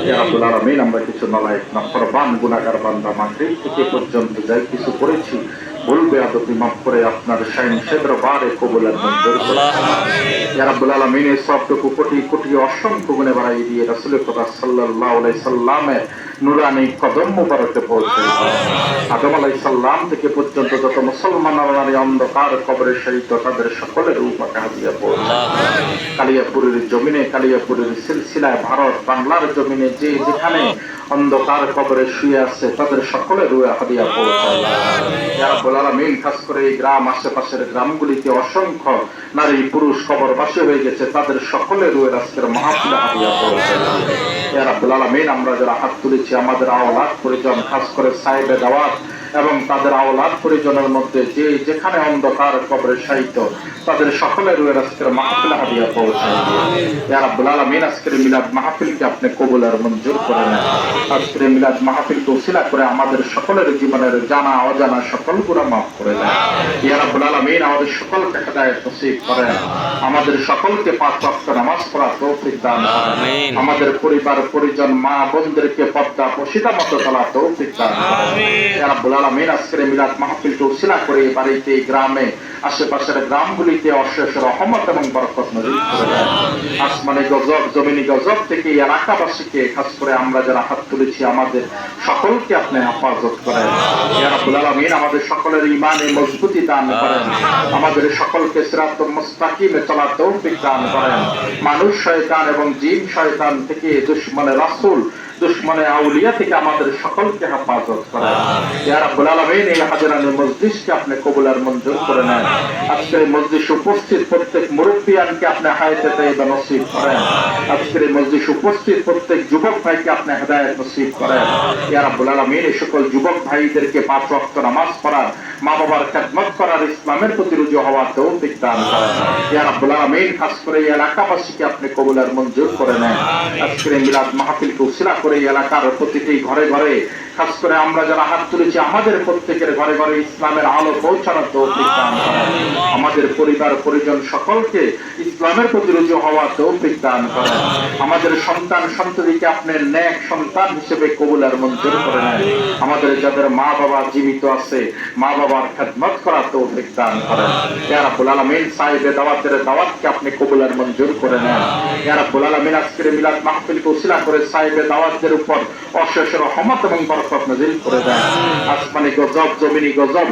ইয়া রাব্বুল আলামিন, আমরা কিছু নালায়েক নাফরমান গুনাহগার বান্দা মাগরিব থেকে পর্যন্ত যাই কিছু করেছি, ভুল বেয়াদবি মাফ করে আপনার শাইন দরবারে কবুল আর মঞ্জুর করুন। ইয়া রাব্বুল আলামিন, এই সবটুকু কোটি কোটি অসংখ্য গুণে বাড়াই দিয়ে রাসূলের কথা সাল্লাল্লাহু আলাইহি সাল্লামের নুরানি কদম মুবারকে পৌঁছে আদম আলাইহিস সালাম থেকে পর্যন্ত যত মুসলমান নারী অন্ধকার কবরে শহীদ তাদের সকলের রূহ পাকে হাদিয়া পৌঁছে। কালিয়াপুরের জমিনে, কালিয়াপুরের সিলসিলায় ভারত বাংলার জমিনে যে যেখানে অন্ধকার কবরে শুয়ে আছে তাদের সকলের রূহে হাদিয়া পৌঁছায়। ইয়া রাব্বুল আলামিন, খাস করে এই গ্রাম আশেপাশের গ্রামগুলিতে অসংখ্য নারী পুরুষ কবরবাসী হয়ে গেছে, তাদের সকলের রূহে আজকের মাহফিলে হাদিয়া পৌঁছায়। ইয়া রাব্বুল আলামিন, আমরা যারা হাত তুলেছি আমাদের আওলাদ পরিজন, খাস করে সাহেবে দাওয়াত এবং তাদের আওলাদ পরিজনের মধ্যে যে যেখানে অন্ধকার কবরে শায়িত তাদের সকলের রূহে আজকের মাহফিলে হাদিয়া পৌঁছায়। ইয়া রাব্বুল আলামিন, আজকের মিলাদ মাহফিলকে আপনি কবুল আর মঞ্জুর করে নেন। আজকের মিলাদ মাহফিলকে উসিলা করে আমাদের সকলের জীবনের জানা অজানা সকল গুনাহ মাফ করে দেন। ইয়া রাব্বুল আলামিন, আমাদের সকলকে হেদায়েত নসিব করেন, আমাদের সকলকে পাঁচ ওয়াক্ত নামাজ পড়ার তৌফিক দান করেন, আমাদের পরিবার পরিজন মা বোনদেরকে পর্দা পশিদা মতো চলার তৌফিক দান করেন। ইয়া রাব্বুল আলামিন, আজকের মিলাদ মাহফিলকে উসিলা করে বাড়িতে গ্রামে আশেপাশের গ্রামগুলিতে অশেষ রহমত এবং বরকত নজির করে দেন। আসমানে গজব জমিনি গজব থেকে এলাকাবাসীকে, খাস করে আমরা যারা হাত তুলেছি আমাদের সকলকে আপনি হেফাজত করেন। ইয়া রাব্বুল আলামিন, আমাদের সকলের ঈমানে মজবুতি দান করেন, আমাদের সকলকে সিরাতুল মুস্তাকিমে চলার তৌফিক দান করেন। মানুষ শয়তান এবং জিন শয়তান থেকে, দুশমনে রাসূল দুশমনে আউলিয়া থেকে আমাদের সকলকে হেফাজত করেন। ইয়া রাব্বুল আলামিন, এই হাজরানের মজলিসকে আপনি কবুল আর মঞ্জুর করে নেন। আজকের এই মজলিসে উপস্থিত প্রত্যেক মুরব্বিয়ানকে আপনি হায়াতে তাইয়্যিবা নসিব করেন। আজকের এই মজলিসে উপস্থিত প্রত্যেক যুবক ভাইকে আপনি হেদায়েত নসিব করেন। ইয়া রাব্বুল আলামিন, এই সকল যুবক ভাইদেরকে পাঁচ ওয়াক্ত নামাজ পড়ার, মা বাবার খেদমত করার, ইসলামের প্রতি রুজু হওয়ার তৌফিক দান করেন। ইয়া রাব্বুল আলামিন, খাস করে এই এলাকাবাসীকে আপনি কবুল আর মঞ্জুর করে নেন। আজকের এই মিলাদ মাহফিলকে উসিলা করে এই এলাকার প্রতিটি ঘরে ঘরে, খাস করে আমরা যারা হাত তুলেছি আমাদের প্রত্যেকের ঘরে ঘরে ইসলামের আলো পৌঁছানোর তৌফিক দান করেন। আমাদের পরিবার পরিজন সকলকে ইসলামের প্রতি রুজু হওয়ার তৌফিক দান করেন। আমাদের সন্তান সন্ততিকে আপনি নেক সন্তান হিসেবে কবুল আর মঞ্জুর করে নেন। আমাদের যাদের মা বাবা জীবিত আছে মা বাবার খেদমত করার তৌফিক দান করেন। ইয়া রাব্বুল আলামিন, সাহেবে দাওয়াতের দাওয়াতকে আপনি কবুল আর মঞ্জুর করে নেন। ইয়া রাব্বুল আলামিন, আজকের মিলাদ মাহফিলকে উসিলা করে সাহেবে দাওয়াতের উপর অশেষ রহমত এবং বরকত নাযিল করে দেন। আসমানি গজব জমিনি গজব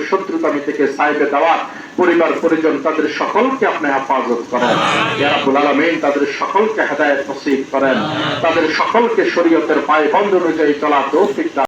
শত্রুতামি থেকে সাহেবে দাওয়াত পরিবার পরিজন তাদের সকলকে আপনি হেফাজত করেন। ইয়া রাব্বুল আলামিন, তাদের সকলকে হেদায়েত নসিব করেন, তাদের সকলকে শরীয়তের পায়বন্দ অনুযায়ী চলা তৌফিক দান